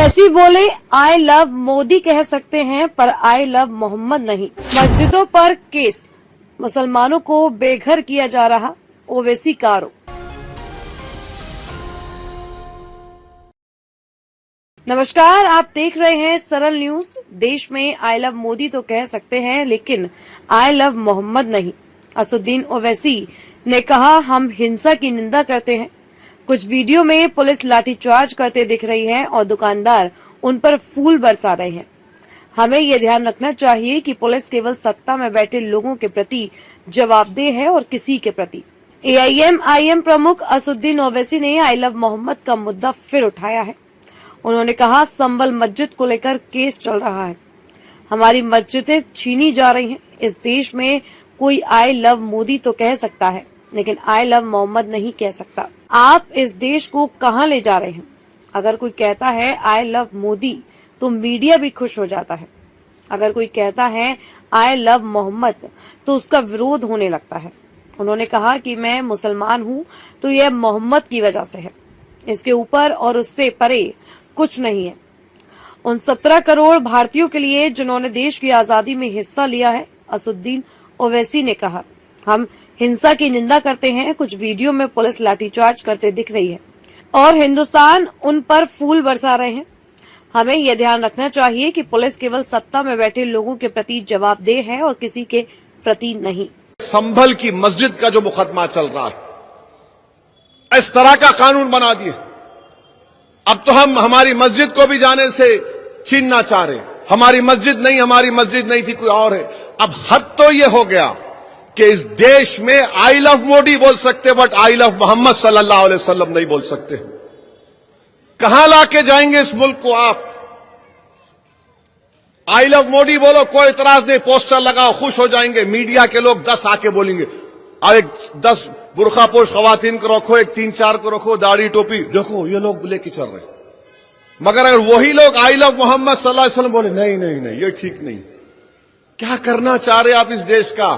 ओवैसी बोले I love Modi कह सकते हैं पर आई लव मोहम्मद नहीं। मस्जिदों पर केस, मुसलमानों को बेघर किया जा रहा, ओवैसी का आरोप। नमस्कार, आप देख रहे हैं सरल न्यूज। देश में आई लव मोदी तो कह सकते हैं लेकिन आई लव मोहम्मद नहीं। असुद्दीन ओवैसी ने कहा हम हिंसा की निंदा करते हैं। कुछ वीडियो में पुलिस लाठीचार्ज करते दिख रही है और दुकानदार उन पर फूल बरसा रहे हैं। हमें ये ध्यान रखना चाहिए कि पुलिस केवल सत्ता में बैठे लोगों के प्रति जवाबदेह है और किसी के प्रति। AIM प्रमुख असुद्दीन ओवैसी ने आई लव मोहम्मद का मुद्दा फिर उठाया है। उन्होंने कहा संभल मस्जिद को लेकर केस चल रहा है, हमारी मस्जिदें छीनी जा रही हैं। इस देश में कोई आई लव मोदी तो कह सकता है लेकिन आई लव मोहम्मद नहीं कह सकता। आप इस देश को कहां ले जा रहे हैं? अगर कोई कहता है आई लव मोदी तो मीडिया भी खुश हो जाता है। अगर कोई कहता है आई लव मोहम्मद तो उसका विरोध होने लगता है। उन्होंने कहा कि मैं मुसलमान हूं तो यह मोहम्मद की वजह से है, इसके ऊपर और उससे परे कुछ नहीं है। उन 17 करोड़ भारतीयों के लिए जिन्होंने देश की आजादी में हिस्सा लिया है, असुद्दीन ओवैसी ने कहा हम हिंसा की निंदा करते हैं। कुछ वीडियो में पुलिस लाठीचार्ज करते दिख रही है और हिंदुस्तान उन पर फूल बरसा रहे हैं। हमें यह ध्यान रखना चाहिए कि पुलिस केवल सत्ता में बैठे लोगों के प्रति जवाबदेह है और किसी के प्रति नहीं। संभल की मस्जिद का जो मुकदमा चल रहा है, इस तरह का कानून बना दिए। अब तो हम हमारी मस्जिद को भी जाने से छीनना चाह रहे। हमारी मस्जिद नहीं थी, कोई और है। अब हद तो ये हो गया कि इस देश में आई लव मोदी बोल सकते बट आई लव मोहम्मद सल्लल्लाहु अलैहि वसल्लम नहीं बोल सकते। कहां लाके जाएंगे इस मुल्क को आप? आई लव मोदी बोलो, कोई इतराज नहीं, पोस्टर लगाओ, खुश हो जाएंगे। मीडिया के लोग 10 आके बोलेंगे, अब एक 10 बुरखा पोश खवातीन को रखो, एक 3-4 को रखो, दाढ़ी टोपी, देखो ये लोग लेके चल रहे। मगर अगर वही लोग आई लव मोहम्मद सल्लल्लाहु अलैहि वसल्लम बोले नहीं ये ठीक नहीं। क्या करना चाह रहे आप इस देश का?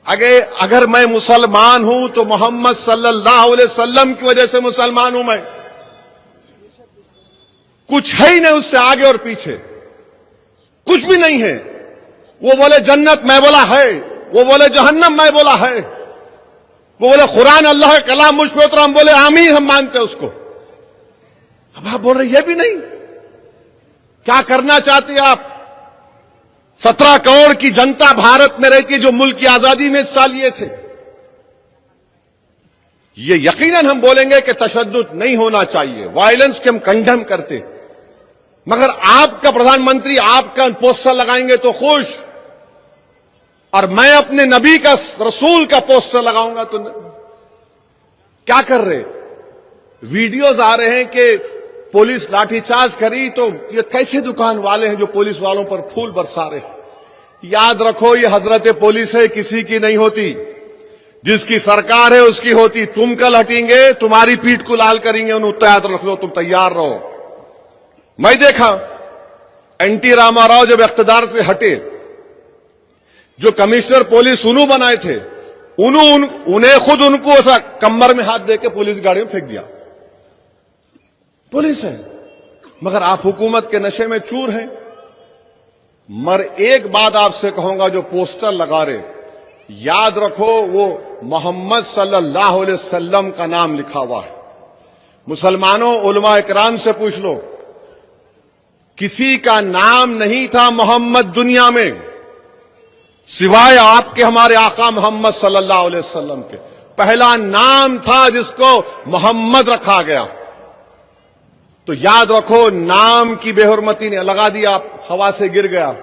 अगर मैं मुसलमान हूं तो मोहम्मद सल्लल्लाहु अलैहि वसल्लम की वजह से मुसलमान हूं। मैं कुछ है ही नहीं उससे आगे और पीछे, कुछ भी नहीं है। वो बोले जन्नत, मैं बोला है। वो बोले जहन्नम, मैं बोला है। वो बोले कुरान अल्लाह का कलाम मुझ पे उतरा, हम बोले आमीन, हम मानते उसको। अब आप बोल रहे ये भी नहीं। क्या करना चाहते हैं आप? 17 करोड़ की जनता भारत में रहती है जो मुल्क की आजादी में हिस्सा लिए थे। ये यकीनन हम बोलेंगे कि तशद्दुद नहीं होना चाहिए, वायलेंस के हम कंडेम करते। मगर आपका प्रधानमंत्री आपका पोस्टर लगाएंगे तो खुश, और मैं अपने नबी का, रसूल का पोस्टर लगाऊंगा तो क्या कर रहे? वीडियोज आ रहे हैं कि पुलिस लाठीचार्ज करी, तो ये कैसे दुकान वाले हैं जो पुलिस वालों पर फूल बरसा रहे? याद रखो ये हजरत पुलिस है, किसी की नहीं होती। जिसकी सरकार है उसकी होती। तुम कल हटेंगे, तुम्हारी पीठ को लाल करेंगे, उन्हें याद रख लो, तुम तैयार रहो। मैं देखा NT रामाराव जब इख्तिदार से हटे, जो कमिश्नर पुलिस उन्होंने बनाए थे, उन्हें खुद उनको ऐसा कमर में हाथ देके पुलिस गाड़ी में फेंक दिया। पुलिस है, मगर आप हुकूमत के नशे में चूर हैं। मगर एक बात आपसे कहूंगा, जो पोस्टर लगा रहे, याद रखो वो मोहम्मद सल्लल्लाहु अलैहि वसल्लम का नाम लिखा हुआ है। मुसलमानों, उलमा इकराम से पूछ लो, किसी का नाम नहीं था मोहम्मद दुनिया में सिवाय आपके, हमारे आका मोहम्मद सल्लल्लाहु अलैहि वसल्लम के। पहला नाम था जिसको मोहम्मद रखा गया। तो याद रखो, नाम की बेहुरमती ने लगा दिया, हवा से गिर गया।